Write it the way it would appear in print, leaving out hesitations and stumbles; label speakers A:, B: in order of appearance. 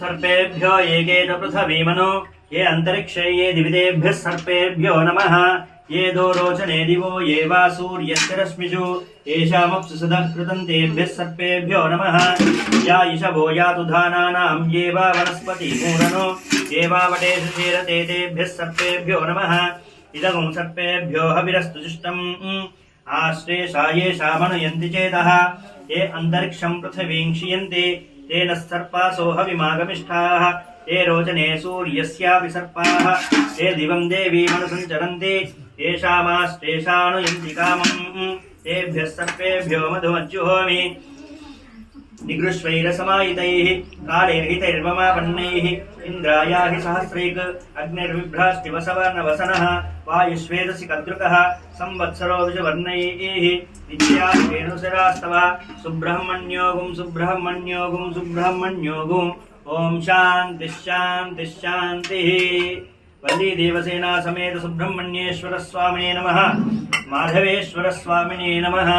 A: सर्पेभ्यो एके च पृथिवीमनु ये अन्तरिक्षे ये दिवितेभ्यः सर्पेभ्यो नमः ये दोरोचने दिवो ये वा सूर्यस्य रश्मिषु येषामप्सु सदः कृतं तेभ्यः सर्पेभ्यो नमः या इषवो यातु धानानां ये वा वनस्पतिमूलनो ये वा वटेषु क्षीरते तेभ्यः सर्पेभ्यो नमः इदगुं सर्पेभ्यो हविरस्तु जुष्टम् आश्लेषा येषा मनयन्ति चेतः ये अन्तरिक्षं पृथिवीं क्षियन्ति तेन सर्पासो हविमागमिष्ठाः ते रोचने सूर्यस्यापि सर्पाः ते दिवं देवीमनुसञ्चरन्ति येषामाश्लेषानुयन्ति कामम् तेभ्यः सर्पेभ्यो मधुमज्जुहोमि निगृह्वैरसमायितैः कालैर्हितैर्वमापन्नैः इन्द्राया हि सहस्रैक अग्निर्बिभ्रास्तिवसवर्णवसनः वायुष्वेदसि कद्रुकः संवत्सरो विषवर्णैः विद्यावेणुशिरास्तव सुब्रह्मण्योगुं सुब्रह्मण्योगुं सुब्रह्मण्योगुम् ओम शांति शांति शांतिः। वल्ली देवसेना समेत सुब्रह्मण्येश्वर स्वामिने नमः। माधवेश्वर स्वामिने नमः।